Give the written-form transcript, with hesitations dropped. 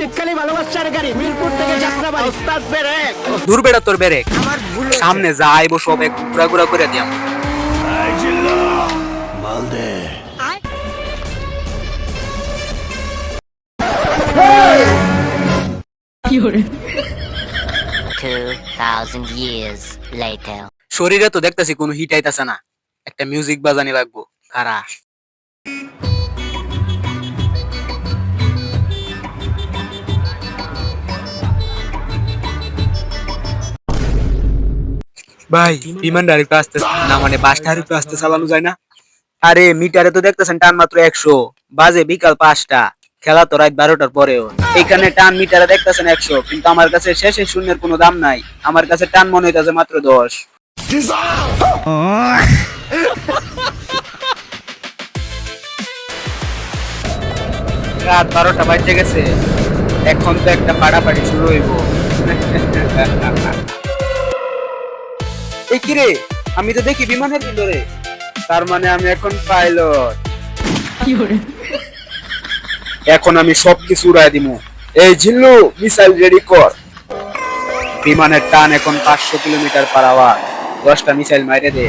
শীতকালে ভালোবাসার গাড়ি মিরপুর থেকে যাত্রাবাড়ি ওস্তাদ ব্রেক দূর বেড়া তোর ব্রেক সামনে যা আইবো সব এক ঘুরা ঘুরা করে দিয়াম মালদে 2,000 years later. শরীরে তো দেখতাছি কোনো হিট আইতাছে না একটা মিউজিক বাজানি লাগবো খারা ভাই বিমান ডাইরেক্ট আসতে না মানে বাস ডাইরেক্ট আসতে চালানো যায় না আরে মিটারে তো দেখতেছেন টান মাত্র 100 বাজে বিকাল 5টা খেলা তো রাত 12টার পরেও এখানে টান মিটারে দেখতেছেন 100 কিন্তু আমার কাছে শেষে শূন্যের কোনো দাম নাই আমার কাছে টান মনে হইতাছে মাত্র 10 রাত 12টা বাজে গেছে এখন তো একটা পাড়াপাড়ি শুরু হইব এই কি রে আমি তো দেখি বিমানের ভিতরে তার মানে আমি এখন পাইলট এখন আমি সবকিছু উড়াই দিমু এই ঝিল্লু মিসাইল রেডি কর বিমানের টান এখন 500 কিলোমিটার পার আওয়ার 10টা মিসাইল মাইরে দে